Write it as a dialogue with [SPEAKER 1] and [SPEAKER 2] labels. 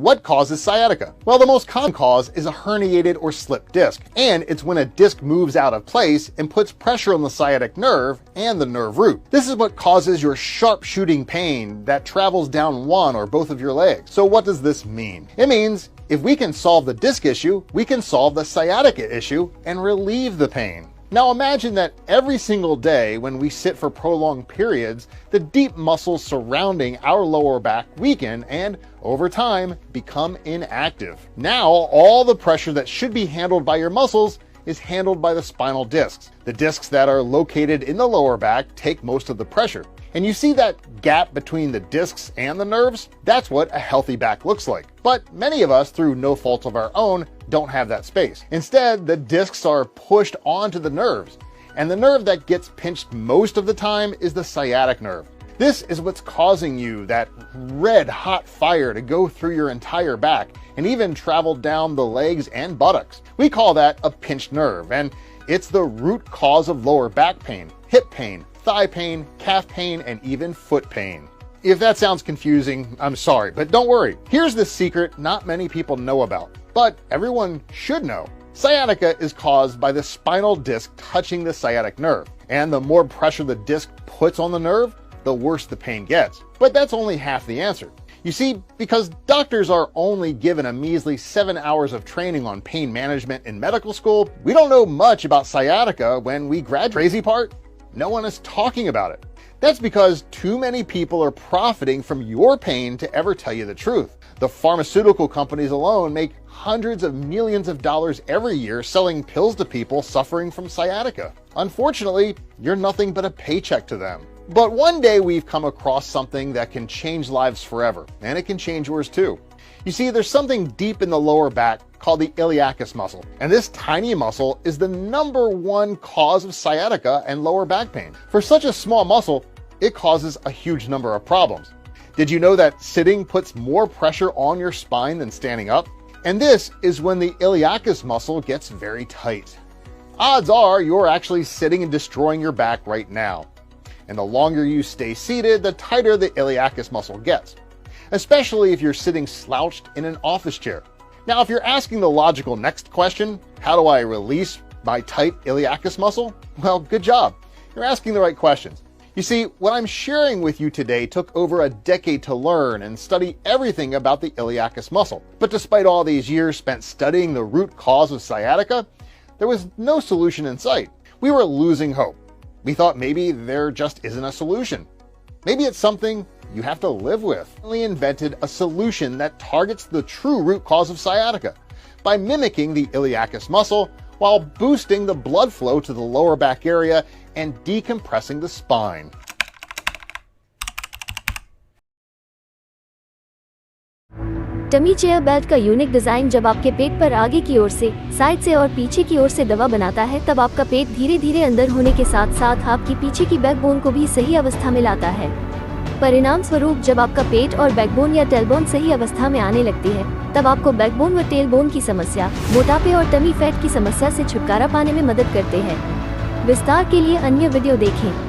[SPEAKER 1] What causes sciatica? Well, the most common cause is a herniated or slipped disc, and it's when a disc moves out of place and puts pressure on the sciatic nerve and the nerve root. This is what causes your sharp shooting pain that travels down one or both of your legs. So what does this mean? It means if we can solve the disc issue, we can solve the sciatica issue and relieve the pain. Now imagine that every single day when we sit for prolonged periods, the deep muscles surrounding our lower back weaken and, over time, become inactive. Now, all the pressure that should be handled by your muscles is handled by the spinal discs. The discs that are located in the lower back take most of the pressure. And you see that gap between the discs and the nerves? That's what a healthy back looks like. But many of us, through no fault of our own, don't have that space. Instead, the discs are pushed onto the nerves, and the nerve that gets pinched most of the time is the sciatic nerve. This is what's causing you that red hot fire to go through your entire back and even travel down the legs and buttocks. We call that a pinched nerve, and it's the root cause of lower back pain, hip pain, thigh pain, calf pain, and even foot pain. If that sounds confusing, I'm sorry, but don't worry. Here's the secret not many people know about, but everyone should know. Sciatica is caused by the spinal disc touching the sciatic nerve, and the more pressure the disc puts on the nerve, the worse the pain gets. But that's only half the answer. You see, because doctors are only given a measly 7 hours of training on pain management in medical school, we don't know much about sciatica when we graduate. Crazy part? No one is talking about it. That's because too many people are profiting from your pain to ever tell you the truth. The pharmaceutical companies alone make hundreds of millions of dollars every year selling pills to people suffering from sciatica. Unfortunately, you're nothing but a paycheck to them. But one day we've come across something that can change lives forever, and it can change yours too. You see, there's something deep in the lower back called the iliacus muscle, and this tiny muscle is the #1 cause of sciatica and lower back pain. For such a small muscle, it causes a huge number of problems. Did you know that sitting puts more pressure on your spine than standing up? And this is when the iliacus muscle gets very tight. Odds are you're actually sitting and destroying your back right now. And the longer you stay seated, the tighter the iliacus muscle gets, especially if you're sitting slouched in an office chair. Now, if you're asking the logical next question, how do I release my tight iliacus muscle? Well, good job. You're asking the right questions. You see, what I'm sharing with you today took over a decade to learn and study everything about the iliacus muscle. But despite all these years spent studying the root cause of sciatica, there was no solution in sight. We were losing hope. We thought maybe there just isn't a solution. Maybe it's something you have to live with. We invented a solution that targets the true root cause of sciatica by mimicking the iliacus muscle while boosting the blood flow to the lower back area and decompressing the spine.
[SPEAKER 2] Tummy chair belt का unique design जब आपके पेट पर आगे की ओर से, side से और पीछे की ओर से दबा बनाता है, तब आपका पेट धीरे धीरे अंदर होने के साथ साथ आपकी पीछे की बैकबोन को भी सही अवस्था में लाता है। परिणाम स्वरूप जब आपका पेट और बैकबोन या टेलबोन सही अवस्था में आने लगती है, तब आपको बैकबोन व टेलबोन की समस्या, मोटापे और टमी फैट की समस्या से छुटकारा पाने में मदद करते हैं। विस्तार के लिए अन्य वीडियो देखें।